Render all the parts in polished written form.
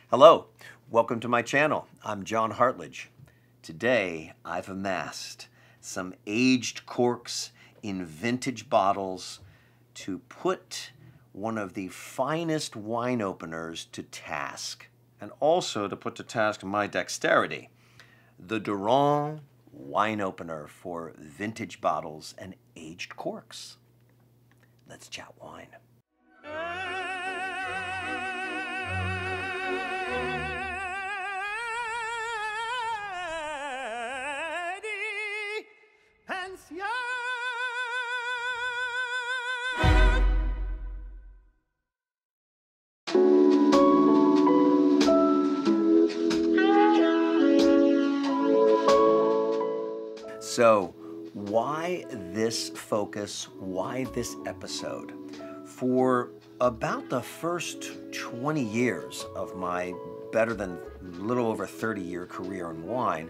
Hello, welcome to my channel. I'm John Hartledge. Today I've amassed some aged corks in vintage bottles to put one of the finest wine openers to task, and also to put to task my dexterity. The Durand wine opener for vintage bottles and aged corks. Let's chat wine. So, why this focus? Why this episode? For about the first 20 years of my better than little over 30-year career in wine,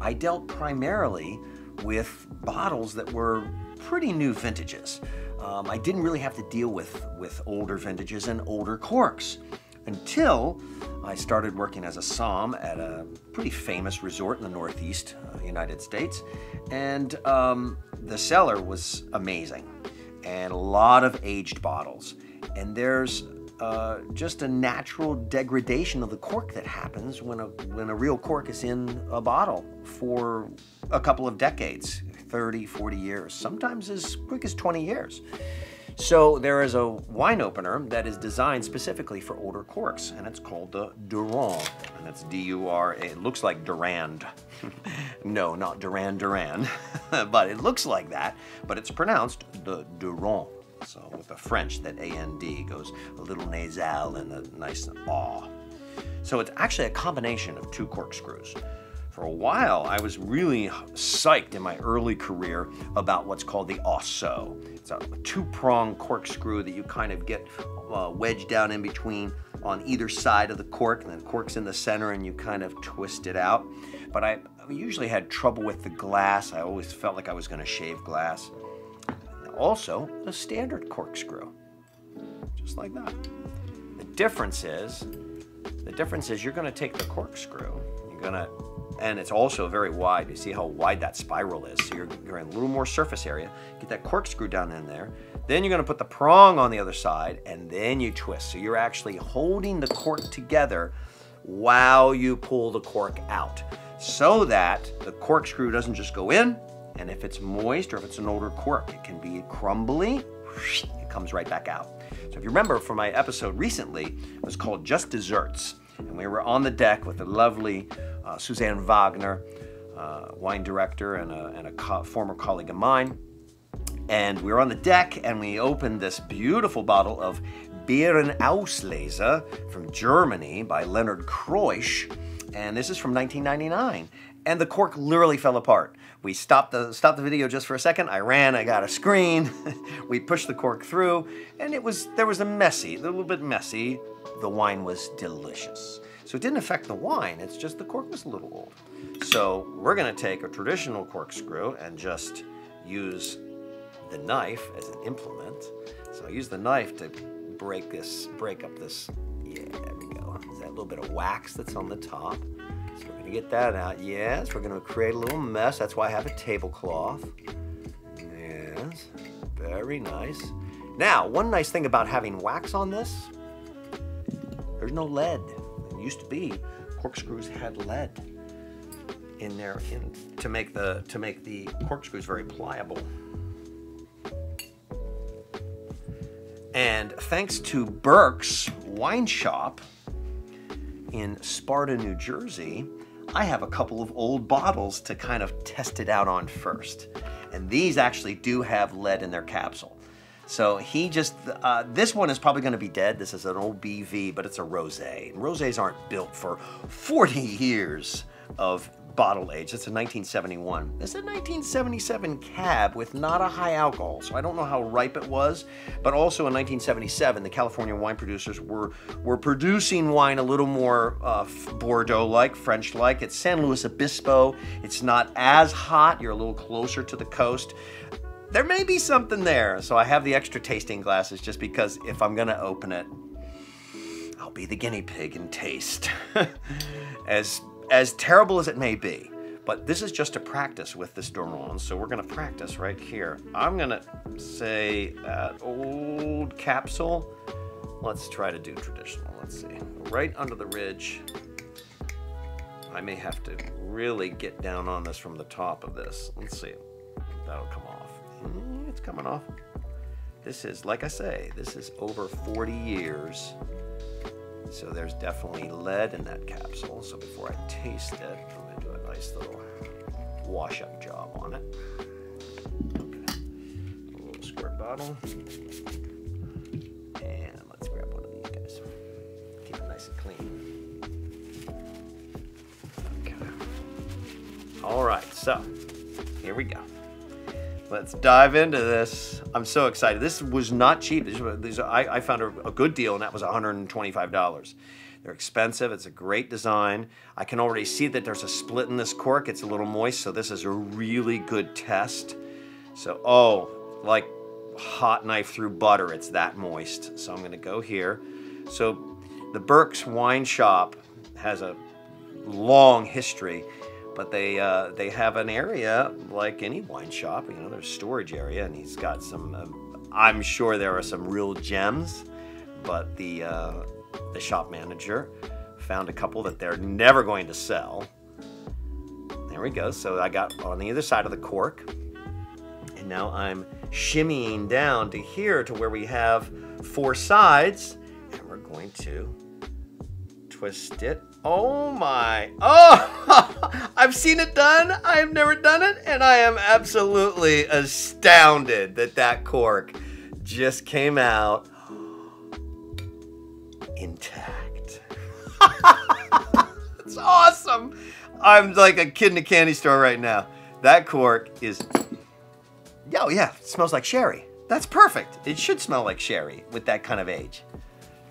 I dealt primarily with bottles that were pretty new vintages. I didn't really have to deal with older vintages and older corks until I started working as a somm at a pretty famous resort in the Northeast United States. And the cellar was amazing, and a lot of aged bottles. And there's just a natural degradation of the cork that happens when a real cork is in a bottle for a couple of decades, 30, 40 years, sometimes as quick as 20 years. So there is a wine opener that is designed specifically for older corks, and it's called the Durand, and it's D-U-R-A. It looks like Durand. No, not Durand, but it looks like that, but it's pronounced the Durand. So with the French, that A-N-D goes a little nasal and a nice aw. So it's actually a combination of two corkscrews. For a while, I was really psyched in my early career about what's called the osso. It's a two-prong corkscrew that you kind of get wedged down in between on either side of the cork, and the cork's in the center and you kind of twist it out. But I usually had trouble with the glass. I always felt like I was going to shave glass. Also, a standard corkscrew, just like that. The difference is you're going to take the corkscrew, and it's also very wide. You see how wide that spiral is. So you're in a little more surface area. Get that corkscrew down in there. Then you're going to put the prong on the other side, and then you twist. So you're actually holding the cork together while you pull the cork out, so that the corkscrew doesn't just go in, and if it's moist or if it's an older cork, it can be crumbly. It comes right back out. So if you remember from my episode recently, it was called Just Desserts. And we were on the deck with the lovely Suzanne Wagner, wine director and a former colleague of mine. And we were on the deck and we opened this beautiful bottle of Beerenauslese from Germany by Leonard Kreusch. And this is from 1999. And the cork literally fell apart. We stopped the video just for a second. I ran, I got a screen. We pushed the cork through, and there was a little bit messy. The wine was delicious. So it didn't affect the wine, it's just the cork was a little old. So we're gonna take a traditional corkscrew and just use the knife as an implement. So I use the knife to break up this, yeah, there we go. There's that little bit of wax that's on the top. So we're gonna get that out. Yes, we're gonna create a little mess. That's why I have a tablecloth. Yes, very nice. Now, one nice thing about having wax on this, there's no lead. It used to be corkscrews had lead in there to make the corkscrews very pliable. And thanks to Burke's Wine Shop in Sparta, New Jersey, I have a couple of old bottles to kind of test it out on first. And these actually do have lead in their capsule. So he just, this one is probably gonna be dead. This is an old BV, but it's a rosé. And rosés aren't built for 40 years of bottle age. It's a 1971. This is a 1977 cab with not a high alcohol, so I don't know how ripe it was, but also in 1977, the California wine producers were producing wine a little more Bordeaux-like, French-like. It's San Luis Obispo. It's not as hot. You're a little closer to the coast. There may be something there, so I have the extra tasting glasses just because if I'm gonna open it, I I'll be the guinea pig and taste. As terrible as it may be, but this is just a practice with this Durand, so we're gonna practice right here. I'm gonna say that old capsule. Let's try to do traditional, let's see. Right under the ridge. I may have to really get down on this from the top of this. Let's see, that'll come off. It's coming off. This is, like I say, this is over 40 years. So there's definitely lead in that capsule. So before I taste it, I'm gonna do a nice little wash up job on it. Okay. A little squirt bottle. And let's grab one of these guys. Keep it nice and clean. Okay. All right, so here we go. Let's dive into this. I'm so excited. This was not cheap. I found a good deal, and that was $125. They're expensive. It's a great design. I can already see that there's a split in this cork. It's a little moist, so this is a really good test. So, oh, like hot knife through butter. It's that moist. So I'm going to go here. So the Burke's Wine Shop has a long history. But they have an area like any wine shop, you know, there's a storage area, and he's got some, I'm sure there are some real gems, but the shop manager found a couple that they're never going to sell. There we go. So I got on the other side of the cork, and now I'm shimmying down to here to where we have 4 sides, and we're going to twist it. Oh my, oh, I've seen it done. I've never done it, and I am absolutely astounded that that cork just came out intact. It's awesome. I'm like a kid in a candy store right now. That cork is, oh yeah, it smells like sherry. That's perfect. It should smell like sherry with that kind of age.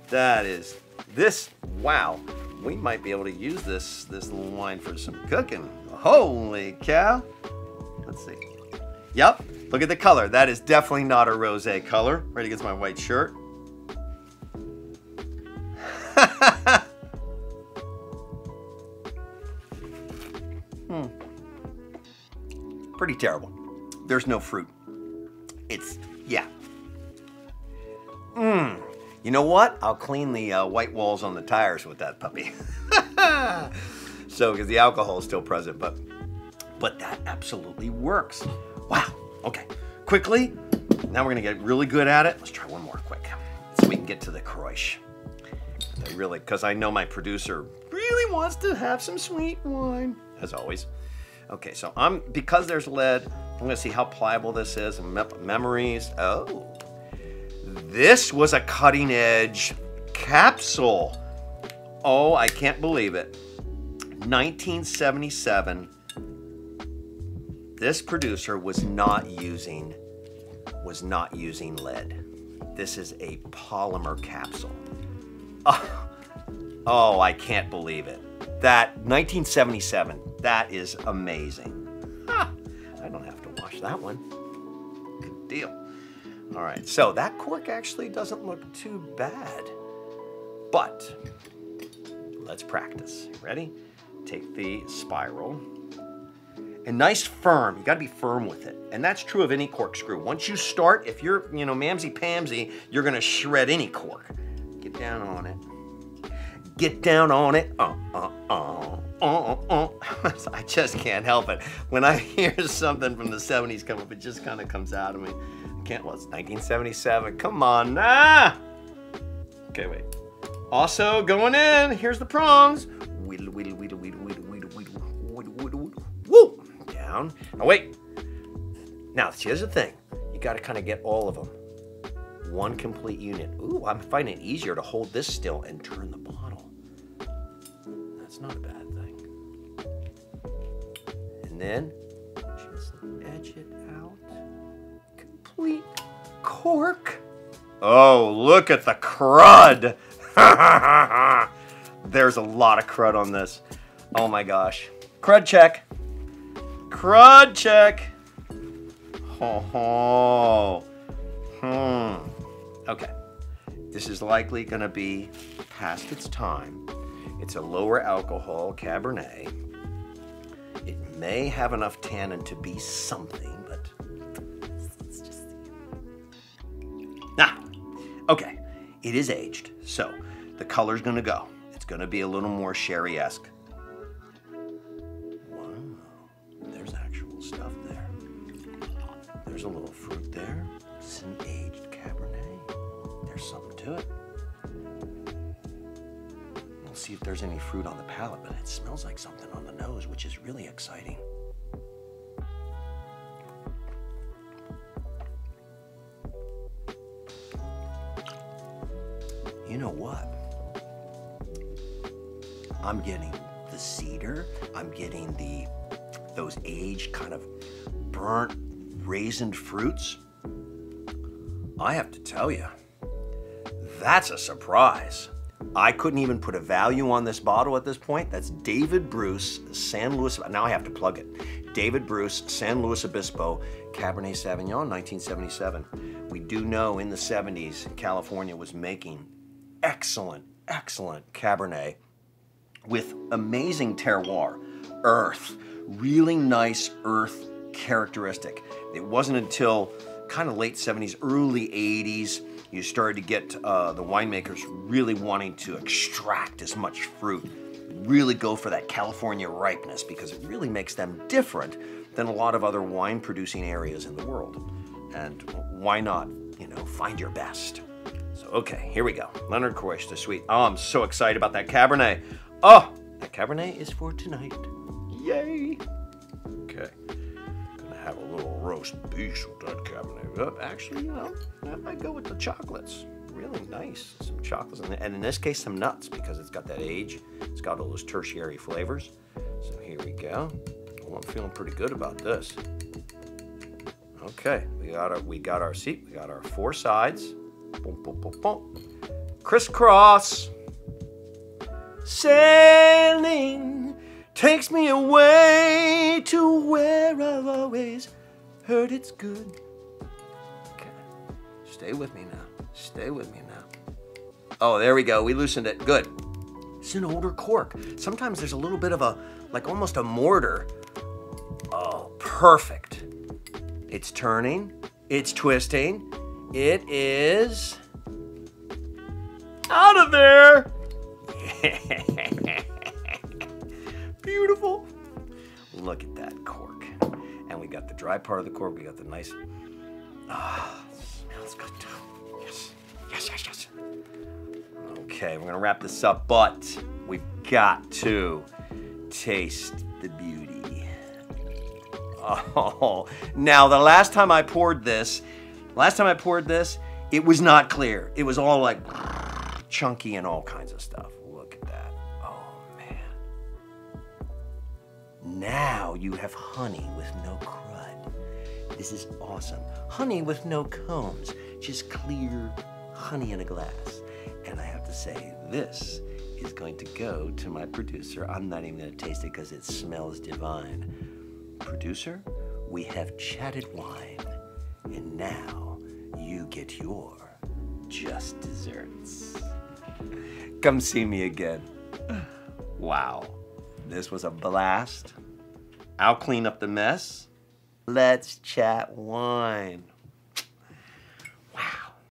That is, this, wow. We might be able to use this little wine for some cooking. Holy cow. Let's see. Yep, look at the color. That is definitely not a rosé color. Ready against my white shirt. Pretty terrible. There's no fruit. It's, yeah. You know what? I'll clean the white walls on the tires with that puppy. So, because the alcohol is still present, but that absolutely works. Wow. Okay. Quickly. Now we're gonna get really good at it. Let's try one more quick, so we can get to the Croix. Really, because I know my producer really wants to have some sweet wine, as always. Okay, so because there's lead, I'm gonna see how pliable this is. Memories. Oh. This was a cutting edge capsule. Oh, I can't believe it. 1977. This producer was not using lead. This is a polymer capsule. Oh, I can't believe it. That 1977, that is amazing. I don't have to wash that one. Good deal. All right, so that cork actually doesn't look too bad, but let's practice. Ready? Take the spiral, and nice firm. You gotta be firm with it, and that's true of any corkscrew. Once you start, if you're, mamsy-pamsy, you're gonna shred any cork. Get down on it. Get down on it. I just can't help it. When I hear something from the 70s come up, it just kind of comes out of me. Well, it's 1977. Come on. Okay, wait. Also going in. Here's the prongs. Wheedle, wheedle, wheedle, wheedle, wheedle, wheedle, wheedle, wheedle, wheedle, wheedle. Woo! Down. Now, wait. Now, here's the thing. You got to kind of get all of them. One complete unit. Ooh, I'm finding it easier to hold this still and turn the bottle. That's not a bad thing. And then just edge it out. Complete cork. Oh, look at the crud. There's a lot of crud on this. Oh my gosh. Crud check. Crud check. Ho ho. Okay. This is likely going to be past its time. It's a lower alcohol Cabernet. It may have enough tannin to be something, but let's just see. Okay, it is aged, so the color's going to go. It's going to be a little more sherry-esque. Wow, there's actual stuff there. There's a little fruit there. It's an aged Cabernet. There's something to it. We'll see if there's any fruit on the palate, but it smells like something on the nose, which is really exciting. You know what? I'm getting the cedar. I'm getting those aged kind of burnt raisined fruits. I have to tell you, that's a surprise. I couldn't even put a value on this bottle at this point. That's David Bruce, San Luis. Now I have to plug it. David Bruce, San Luis Obispo, Cabernet Sauvignon, 1977. We do know in the 70s, California was making excellent, excellent Cabernet with amazing terroir, earth, really nice earth characteristic. It wasn't until kind of late 70s, early 80s, you started to get the winemakers really wanting to extract as much fruit, really go for that California ripeness, because it really makes them different than a lot of other wine producing areas in the world. And why not, find your best? So, okay, here we go. Leonard Coish, the sweet. Oh, I'm so excited about that Cabernet. Oh, that Cabernet is for tonight. Yay. Okay, gonna have a little roast beef with that Cabernet. Actually, I might go with the chocolates. Really nice, some chocolates, and in this case, some nuts, because it's got that age. It's got all those tertiary flavors. So here we go. Oh, I'm feeling pretty good about this. Okay, we got our seat. We got our four sides. Boom, boom, boom, boom. Crisscross. Sailing takes me away to where I've always heard it's good. Okay, stay with me now. Stay with me now. Oh, there we go. We loosened it. Good. It's an older cork. Sometimes there's a little bit of almost a mortar. Oh, perfect. It's turning. It's twisting. It is out of there. Beautiful. Look at that cork. And we got the dry part of the cork. We got the nice, smells good too. Yes, yes, yes, yes. Okay, we're gonna wrap this up, but we've got to taste the beauty. Oh, now the last time I poured this, it was not clear. It was all like chunky and all kinds of stuff. Look at that. Oh, man. Now you have honey with no crud. This is awesome. Honey with no combs. Just clear honey in a glass. And I have to say, this is going to go to my producer. I'm not even going to taste it because it smells divine. Producer, we have chatted wine. And now you get your just desserts. Come see me again. Wow, this was a blast. I'll clean up the mess. Let's chat wine.